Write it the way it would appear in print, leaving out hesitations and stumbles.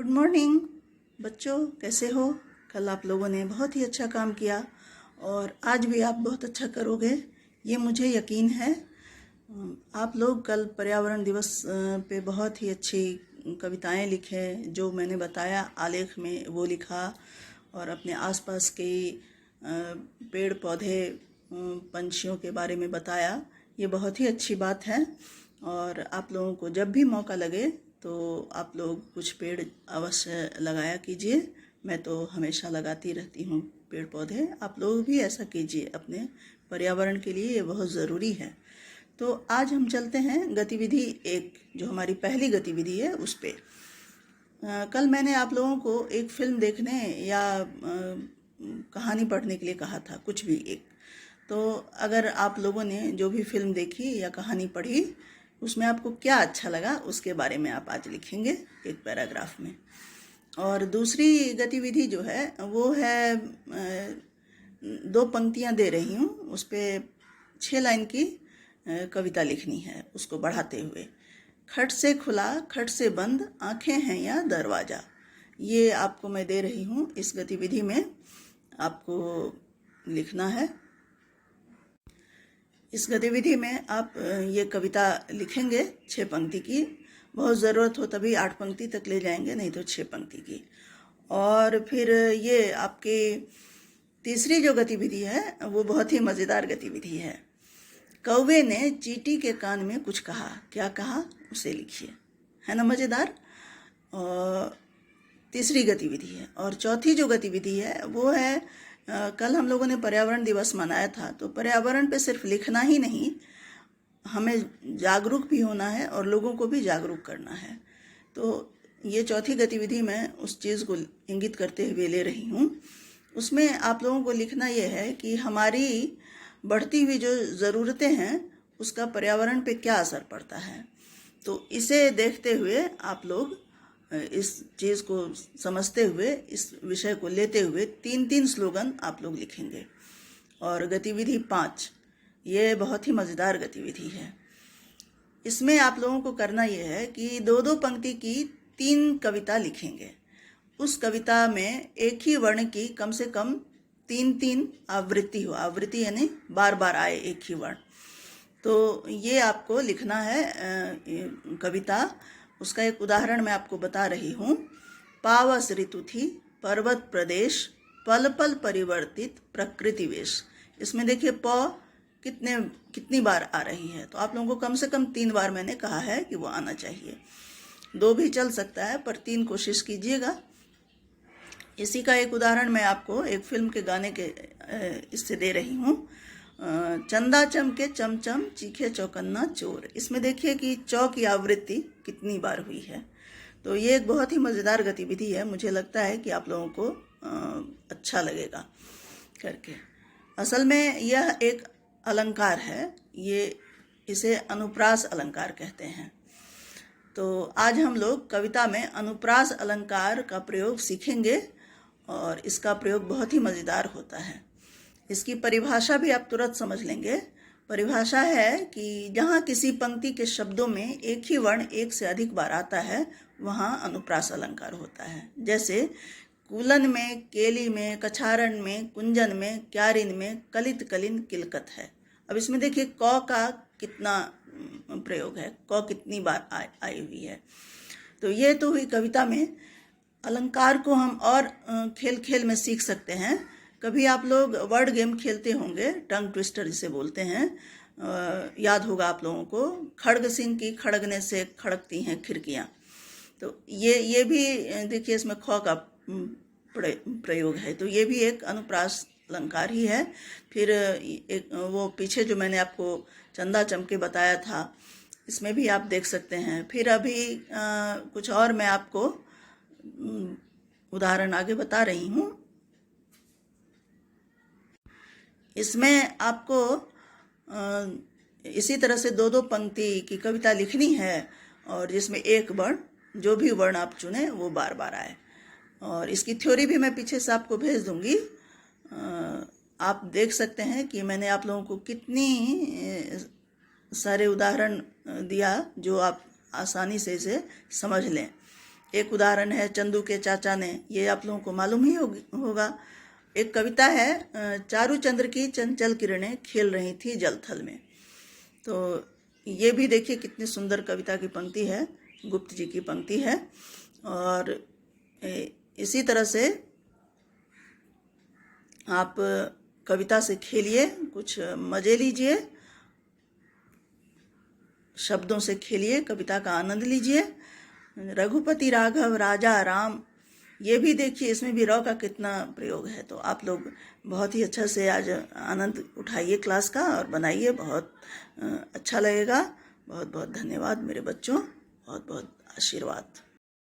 Good morning बच्चों, कैसे हो। कल आप लोगों ने बहुत ही अच्छा काम किया और आज भी आप बहुत अच्छा करोगे, ये मुझे यकीन है। आप लोग कल पर्यावरण दिवस पे बहुत ही अच्छी कविताएं लिखे, जो मैंने बताया आलेख में वो लिखा और अपने आसपास के पेड़ पौधे पंछियों के बारे में बताया। ये बहुत ही अच्छी बात है और आप लोगों को जब भी मौका लगे तो आप लोग कुछ पेड़ अवश्य लगाया कीजिए। मैं तो हमेशा लगाती रहती हूँ पेड़ पौधे, आप लोग भी ऐसा कीजिए, अपने पर्यावरण के लिए ये बहुत ज़रूरी है। तो आज हम चलते हैं गतिविधि एक, जो हमारी पहली गतिविधि है उस पे। कल मैंने आप लोगों को एक फिल्म देखने या कहानी पढ़ने के लिए कहा था, कुछ भी एक। तो अगर आप लोगों ने जो भी फिल्म देखी या कहानी पढ़ी, उसमें आपको क्या अच्छा लगा उसके बारे में आप आज लिखेंगे एक पैराग्राफ में। और दूसरी गतिविधि जो है वो है, 2 पंक्तियां दे रही हूँ, उस पर 6 लाइन की कविता लिखनी है, उसको बढ़ाते हुए। खट से खुला खट से बंद, आंखें हैं या दरवाज़ा, ये आपको मैं दे रही हूँ। इस गतिविधि में आपको लिखना है। इस गतिविधि में आप ये कविता लिखेंगे 6 पंक्ति की, बहुत ज़रूरत हो तभी 8 पंक्ति तक ले जाएंगे, नहीं तो 6 पंक्ति की। और फिर ये आपकी तीसरी जो गतिविधि है वो बहुत ही मज़ेदार गतिविधि है। कौवे ने चींटी के कान में कुछ कहा, क्या कहा उसे लिखिए, है ना मज़ेदार। और तीसरी गतिविधि है। और चौथी जो गतिविधि है वो है, कल हम लोगों ने पर्यावरण दिवस मनाया था, तो पर्यावरण पे सिर्फ लिखना ही नहीं, हमें जागरूक भी होना है और लोगों को भी जागरूक करना है। तो ये चौथी गतिविधि मैं उस चीज़ को इंगित करते हुए ले रही हूँ। उसमें आप लोगों को लिखना ये है कि हमारी बढ़ती हुई जो ज़रूरतें हैं उसका पर्यावरण पे क्या असर पड़ता है। तो इसे देखते हुए आप लोग इस चीज़ को समझते हुए, इस विषय को लेते हुए 3-3 स्लोगन आप लोग लिखेंगे। और गतिविधि 5, ये बहुत ही मज़ेदार गतिविधि है। इसमें आप लोगों को करना ये है कि 2-2 पंक्ति की 3 कविता लिखेंगे। उस कविता में एक ही वर्ण की कम से कम 3-3 आवृत्ति हो, आवृत्ति यानी बार बार आए एक ही वर्ण। तो ये आपको लिखना है कविता। उसका एक उदाहरण मैं आपको बता रही हूँ। पावस ऋतु थी, पर्वत प्रदेश, पल पल परिवर्तित प्रकृति वेश। इसमें देखिए प कितनी बार आ रही है, तो आप लोगों को कम से कम 3 बार मैंने कहा है कि वो आना चाहिए। 2 भी चल सकता है पर 3 कोशिश कीजिएगा। इसी का एक उदाहरण मैं आपको एक फिल्म के गाने के इससे दे रही हूँ। चंदा चमके चमचम, चीखे चौकन्ना चोर। इसमें देखिए कि चौ की आवृत्ति कितनी बार हुई है। तो ये एक बहुत ही मज़ेदार गतिविधि है, मुझे लगता है कि आप लोगों को अच्छा लगेगा करके। असल में यह एक अलंकार है, इसे अनुप्रास अलंकार कहते हैं। तो आज हम लोग कविता में अनुप्रास अलंकार का प्रयोग सीखेंगे और इसका प्रयोग बहुत ही मज़ेदार होता है। इसकी परिभाषा भी आप तुरंत समझ लेंगे। परिभाषा है कि जहाँ किसी पंक्ति के शब्दों में एक ही वर्ण एक से अधिक बार आता है वहाँ अनुप्रास अलंकार होता है। जैसे कूलन में, केली में, कछारण में, कुंजन में, क्यारिन में, कलित कलिन किलकत है। अब इसमें देखिए क का कितना प्रयोग है, क कितनी बार आई हुई है। तो ये तो हुई कविता में। अलंकार को हम और खेल खेल में सीख सकते हैं। कभी आप लोग वर्ड गेम खेलते होंगे, टंग ट्विस्टर जिसे बोलते हैं, याद होगा आप लोगों को। खड़ग सिंह की खड़गने से खड़कती हैं खिड़कियाँ। तो ये भी देखिए इसमें ख का प्रयोग है, तो ये भी एक अनुप्रास अलंकार ही है। फिर एक वो पीछे जो मैंने आपको चंदा चमके बताया था, इसमें भी आप देख सकते हैं। फिर अभी कुछ और मैं आपको उदाहरण आगे बता रही हूँ। इसमें आपको इसी तरह से 2-2 पंक्ति की कविता लिखनी है और जिसमें एक वर्ण, जो भी वर्ण आप चुने वो बार बार आए। और इसकी थ्योरी भी मैं पीछे से आपको भेज दूंगी। आप देख सकते हैं कि मैंने आप लोगों को कितनी सारे उदाहरण दिया जो आप आसानी से इसे समझ लें। एक उदाहरण है चंदू के चाचा ने, ये आप लोगों को मालूम ही होगा। एक कविता है, चारू चंद्र की चंचल किरणें खेल रही थी जल थल में। तो ये भी देखिए कितनी सुंदर कविता की पंक्ति है, गुप्त जी की पंक्ति है। और इसी तरह से आप कविता से खेलिए, कुछ मजे लीजिए, शब्दों से खेलिए, कविता का आनंद लीजिए। रघुपति राघव राजा राम, ये भी देखिए, इसमें भी र का कितना प्रयोग है। तो आप लोग बहुत ही अच्छा से आज आनंद उठाइए क्लास का और बनाइए, बहुत अच्छा लगेगा। बहुत बहुत धन्यवाद मेरे बच्चों, बहुत बहुत आशीर्वाद।